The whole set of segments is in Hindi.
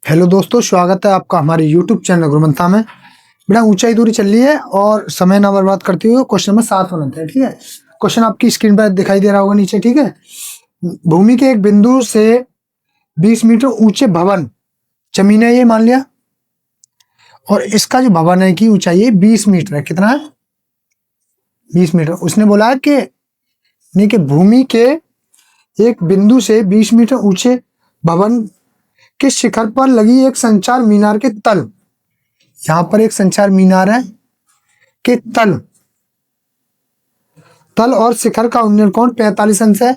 हेलो दोस्तों, स्वागत है आपका हमारे YouTube चैनल गुरुमंथा में। बड़ा ऊंचाई दूरी चल रही है और समय ना बर्बाद करते हुए क्वेश्चन नंबर 7 बनाते हैं। ठीक है, क्वेश्चन आपकी स्क्रीन पर दिखाई दे रहा होगा नीचे। ठीक है, भूमि के एक बिंदु से 20 मीटर ऊंचे भवन जमीन है, ये मान लिया, और इसका जो भवन है की ऊंचाई है 20 मीटर है। कितना है? 20 मीटर। उसने बोला कि नहीं कि भूमि के एक बिंदु से 20 मीटर ऊंचे भवन के शिखर पर लगी एक संचार मीनार के तल, यहां पर एक संचार मीनार है के तल और शिखर का उन्नयन कोण 45 अंश है।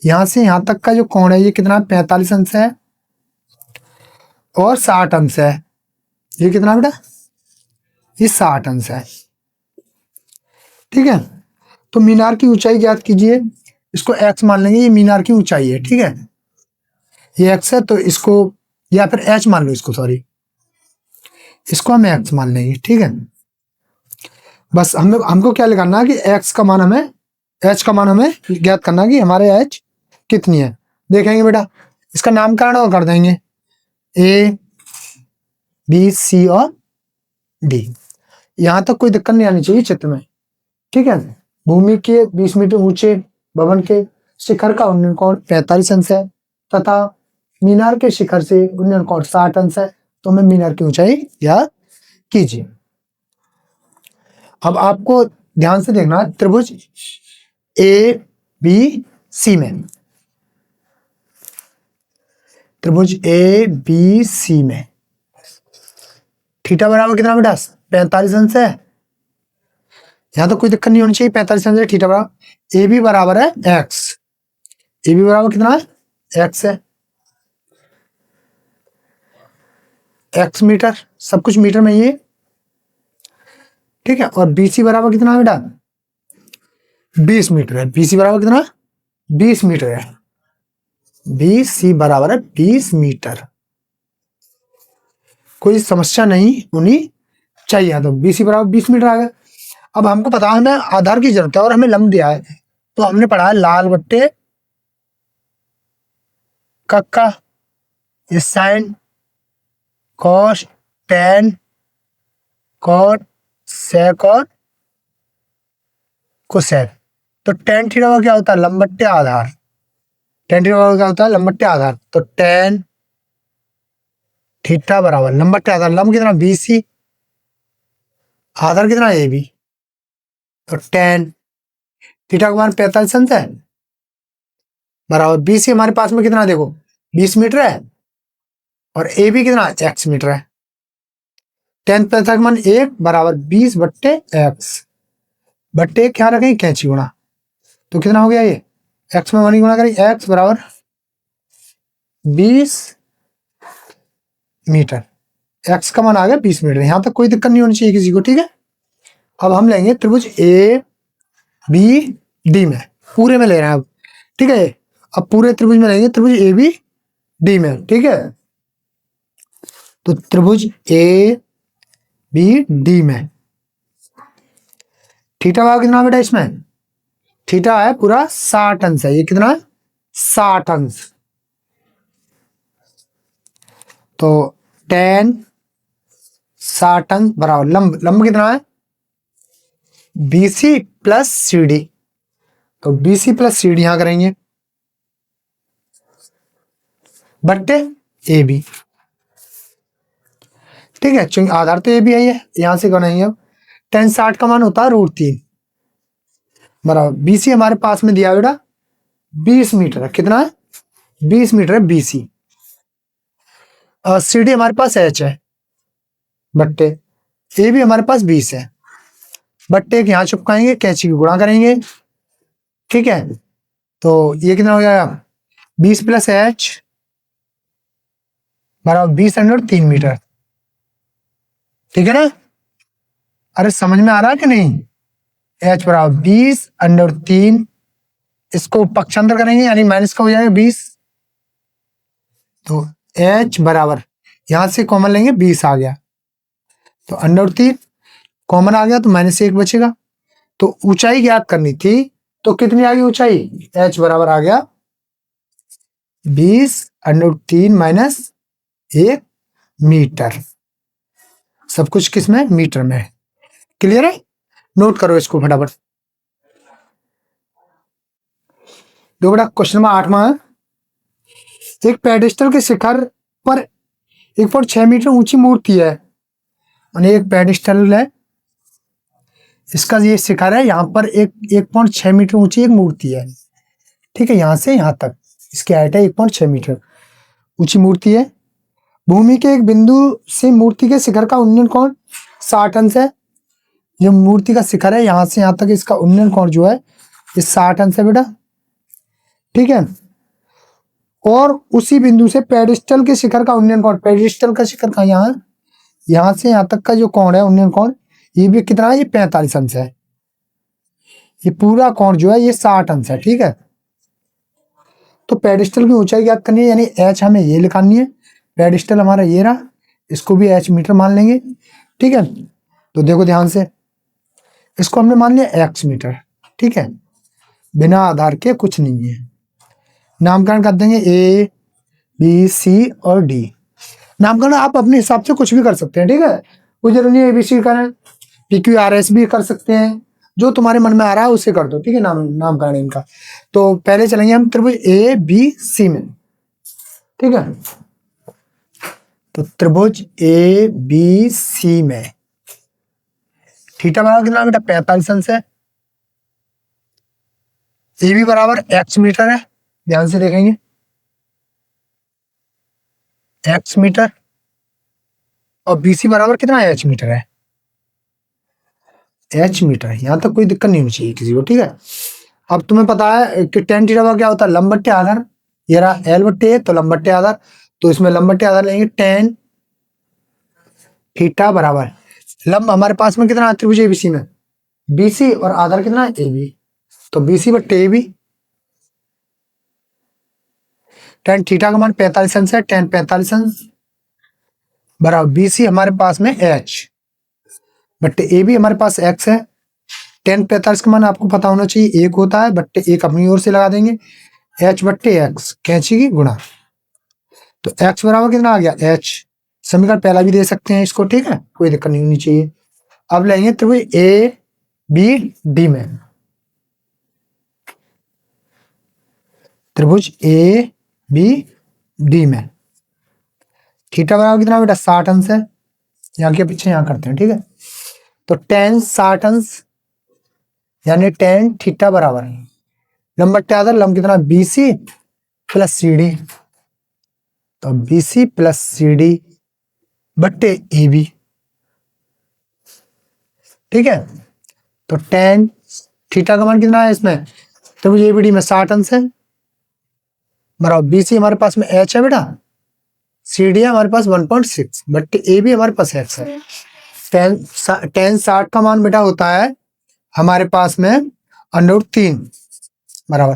यहां से यहां तक का जो कोण है ये कितना? 45 अंश है और 60 अंश है। ये कितना बेटा? ये 60 अंश है। ठीक है, तो मीनार की ऊंचाई ज्ञात कीजिए। इसको x मान लेंगे, ये मीनार की ऊंचाई है। ठीक है, ये x है तो इसको, या फिर h मान लो इसको, सॉरी, इसको हम x मान लेंगे। ठीक है, बस हमको क्या लगाना है कि h का मान हमें ज्ञात करना है कि हमारे h कितनी है। देखेंगे बेटा, इसका नामकरण और कर देंगे A, B, C और D। यहां तक कोई दिक्कत नहीं आनी चाहिए चित्र में। ठीक है, भूमि के 20 मीटर ऊंचे भवन के शिखर का उन्नयन कोण 45 अंश है तथा मीनार के शिखर से उन्नयन कोण 60 अंश है। तो हमें मीनार की ऊंचाई याद कीजिए। अब आपको ध्यान से देखना, त्रिभुज ए बी सी में, त्रिभुज ए बी सी में थीटा बराबर कितना बेटा? 45 अंश है। यहां तो कोई दिक्कत नहीं होनी चाहिए। 45 अंश है। थीटा बराबर ए बी बराबर है एक्स। ए बी बराबर कितना है? एक्स है। एक्स मीटर, सब कुछ मीटर में ये। ठीक है, और बीसी बराबर कितना है बेटा? 20 मीटर है। बीसी बराबर कितना? 20 मीटर है। बीसी बराबर है 20 मीटर। कोई समस्या नहीं होनी चाहिए। तो बीसी बराबर 20 मीटर आ गया। अब हमको पता है हमें आधार की जरूरत है और हमें लंब दिया है, तो हमने पढ़ा है लाल बट्टे कक्का, ये साइन, कॉस, टेन, कॉट, सेक और कोसेक। तो टेन थीटा का क्या होता है? लंब बट्टे आधार। टेन थीटा का क्या होता है? लंब बट्टे आधार। तो टेन थीटा बराबर लंब बट्टे आधार। लंब कितना? बीसी, आधार कितना? A B. तो टेन थीटा का मान 45 अंश है बराबर बीसी। हमारे पास में कितना देखो 20 मीटर है और ए बी कितना? एक्स मीटर है। टेन 45 का मान 1 बराबर 20 बट्टे एक्स। बट्टे क्या रखें? कैंची गुणा। तो कितना हो गया? ये एक्स में 1 गुणा करें, एक्स बराबर 20 मीटर। एक्स का मान आ गया 20 मीटर। यहां तक कोई दिक्कत नहीं होनी चाहिए किसी को। ठीक है, अब हम लेंगे त्रिभुज ए बी डी में, पूरे में ले रहे हैं अब। ठीक है, अब पूरे त्रिभुज में लेंगे, त्रिभुज ए बी डी में। ठीक है, तो त्रिभुज ए बी डी में थीटा का कितना बेटा? इसमें थीटा है पूरा 60 अंश है। ये कितना है? 60 अंश। तो टेन 60 अंश बराबर लंब कितना है? BC plus C D. तो बीसी प्लस सी डी यहां करेंगे बट्टे ए बी। ठीक है, चूंकि आधार तो ए बी है, यहां से बनाएंगे। अब टेन 60 का मान होता है √3 बराबर बीसी हमारे पास में दिया बेटा 20 मीटर है। कितना है? 20 मीटर है बीसी। और सी डी हमारे पास एच है बट्टे ए भी हमारे पास 20 है बट्टे एक यहां चिपकाएंगे, कैंची की गुणा करेंगे। ठीक है, तो ये कितना हो जाएगा? 20 प्लस एच बराबर 20/3 मीटर। ठीक है ना? अरे समझ में आ रहा है कि नहीं? एच बराबर 20/3, इसको पक्षांतर करेंगे यानी माइनस का हो जाएगा 20। तो एच बराबर यहां से कॉमन लेंगे, 20 आ गया तो √3 कॉमन आ गया तो -1 बचेगा। तो ऊंचाई ज्ञात करनी थी, तो कितनी आ गई ऊंचाई? एच बराबर आ गया 20/3 माइनस 1 मीटर। सब कुछ किस में? मीटर में। क्लियर है? नोट करो इसको फटाफट। दो बेटा क्वेश्चन नंबर 8वां है, एक पेडिस्टल के शिखर पर 1.6 मीटर ऊंची मूर्ति है। यानी एक पेडिस्टल है, इसका ये शिखर है, यहाँ पर 1.6 मीटर ऊंची एक मूर्ति है। ठीक है, यहां से यहां तक इसकी हाइट है 1.6 मीटर ऊंची मूर्ति है। भूमि के एक बिंदु से मूर्ति के शिखर का उन्नयन कोण 60 अंश है। जो मूर्ति का शिखर है यहां से यहां तक इसका उन्नयन कोण जो है ये 60 अंश है बेटा। ठीक है, और उसी बिंदु से पेडिस्टल के शिखर का उन्नयन कोण, पेडिस्टल का शिखर का यहां से यहां तक का जो कोण है उन्नयन कोण, ये भी कितना है? ये 45 अंश है। ये पूरा कोण जो है ये 60 अंश है। ठीक है, तो पेडिस्टल की ऊंचाई ज्ञात करनी है, यानी एच हमें ये लिखानी है। पेडिस्टल हमारा ये रहा, इसको भी एच मीटर मान लेंगे। ठीक है, तो देखो ध्यान से, इसको हमने मान लिया एक्स मीटर। ठीक है, बिना आधार के कुछ नहीं है। नामकरण कर देंगे ए बी सी और डी। नामकरण आप अपने हिसाब से कुछ भी कर सकते हैं। ठीक है, कोई जरूरी नहीं एबीसी करें, PQRS भी कर सकते हैं, जो तुम्हारे मन में आ रहा है उसे कर दो। ठीक है, नामकरण इनका। तो पहले चलेंगे हम त्रिभुज ए बी सी में। ठीक है, तो त्रिभुज ए बी सी में थीटा बराबर कितना बेटा? 45 अंश है। ए बी बराबर एक्स मीटर है, ध्यान से देखेंगे, एक्स मीटर, और BC बराबर कितना है? एच मीटर है, एच मीटर। यहां तक कोई दिक्कत नहीं होनी चाहिए किसी को। ठीक है, अब तुम्हें पता है कि tan थीटा क्या होता है? लंब बट्टे आधार। ये रहा L बट्टे, तो लंब बट्टे आधार, तो इसमें लंब बट्टे आधार लेंगे। tan थीटा बराबर लंब हमारे पास में कितना है त्रिभुज ABC में? BC, और आधार कितना है? AB, तो BC बट्टे AB। tan थीटा का मान 45 अंश है, tan 45 अंश बराबर BC हमारे पास में H बट्टे AB हमारे पास X है। tan 45 का मान आपको पता होना चाहिए, 1 होता है, बट्टे 1 अपनी ओर से लगा देंगे, H बट्टे X कैंची की गुणा, तो X बराबर कितना आ गया? H। समीकरण पहला भी दे सकते हैं इसको। ठीक है, कोई दिक्कत नहीं होनी चाहिए। अब लेंगे त्रिभुज ए बी डी में। त्रिभुज ए बी डी में थीटा बराबर कितना बेटा? 60 अंश है। यहाँ के पीछे यहाँ करते हैं। ठीक है, तो tan 60 अंश यानी tan थीटा बराबर लंब बट्टे आधार, लंब कितना? BC प्लस CD, तो BC प्लस CD बट्टे AB। ठीक है, तो tan थीटा का मान कितना है इसमें? त्रिभुज ABD में 60 अंश है बराबर BC हमारे पास में H है बेटा, CD है हमारे पास 1.6 बट्टे AB हमारे पास X है। tan 60 का मान बेटा होता है हमारे पास में √3 बराबर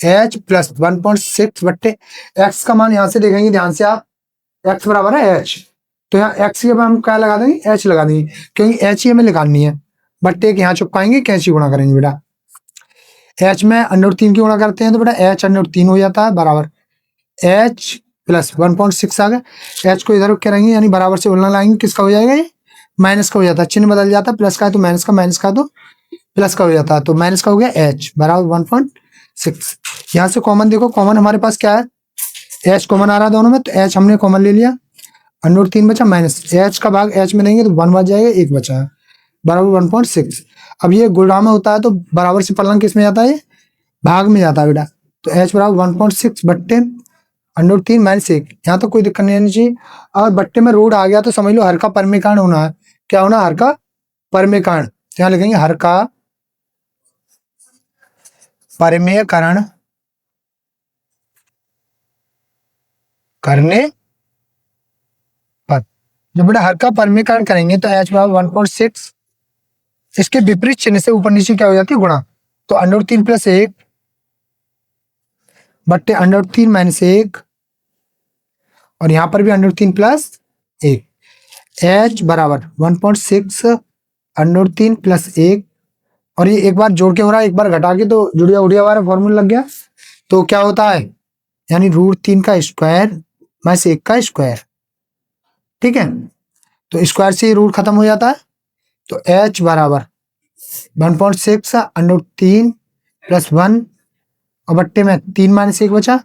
H प्लस 1.6 बट्टे X का मान यहां से देखेंगे ध्यान से आप, X बराबर है H, तो यहाँ X के बाद हम क्या लगा देंगे? H लगा देंगे, क्योंकि H ही हमें निकालनी है। बट्टे एक यहाँ चुपकाएंगे, कैंची गुणा करेंगे बेटा। H में √3 की गुणा करते हैं तो बेटा H √3 हो जाता है बराबर H प्लस 1.6 आ गया। H को इधर करेंगे यानी बराबर से उलना लाएंगे, किसका हो जाएगा? ये माइनस का हो जाता है, चिन्ह बदल जाता है, प्लस का है तो माइनस का, माइनस का तो प्लस का हो जाता है, तो माइनस का हो गया H बराबर 1.6। यहाँ से कॉमन देखो, कॉमन हमारे पास क्या है? H कॉमन आ रहा है दोनों में, तो H हमने कॉमन ले लिया, √3 बचा, माइनस H का भाग H में देंगे तो 1 बच जाएगा, 1 बचा है बराबर 1.6। अब ये गुणा में होता है तो बराबर से फलन किस में जाता है? भाग में जाता है बेटा, तो H बराबर 1.6 बट्टे √3 माइनस 1। यहाँ तो कोई दिक्कत नहीं आनी चाहिए। और बट्टे में रूट आ गया तो समझ लो हर का परमीकरण होना है। क्या होना? हर का परमीकरण। तो यहाँ लिखेंगे हर का परमीकरण करने पर, जब बेटा हर का परमीकरण करेंगे तो H बराबर 1.6, इसके विपरीत चिन्ह से ऊपर नीचे क्या हो जाती है? गुणा, तो √3 प्लस 1 बट्टे √3 माइनस 1, और यहां पर भी √3 प्लस 1, H बराबर 1.6 √3 प्लस 1, और ये एक बार जोड़ के हो रहा है, एक बार घटा के, तो जुड़िया उड़िया वाला फॉर्मूला लग गया। तो क्या होता है? यानी √3 का स्क्वायर माइनस 1 का स्क्वायर, ठीक है, तो स्क्वायर से रूट खत्म हो जाता है। तो h बराबर 1.6 √3 प्लस 1 और बट्टे में 3 - 1 बचा।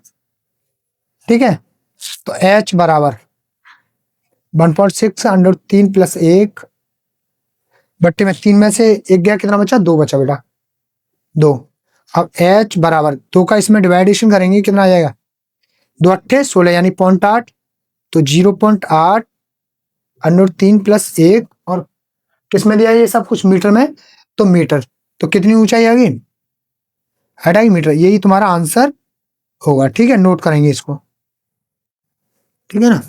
ठीक है, तो h बराबर 1.6 √3 प्लस 1 बट्टे में 3 में से 1 गया, कितना बचा? 2 बचा बेटा, 2। अब h बराबर 2 का इसमें डिवाइडेशन करेंगे, कितना आ जाएगा? 2 अट्ठे 16 यानी 0.8, तो 0.8 √3 प्लस 1, और किसमें दिया ये सब कुछ? मीटर में, तो मीटर। तो कितनी ऊंचाई आ गई? 2.5 मीटर। यही तुम्हारा आंसर होगा। ठीक है, नोट करेंगे इसको। ठीक है ना।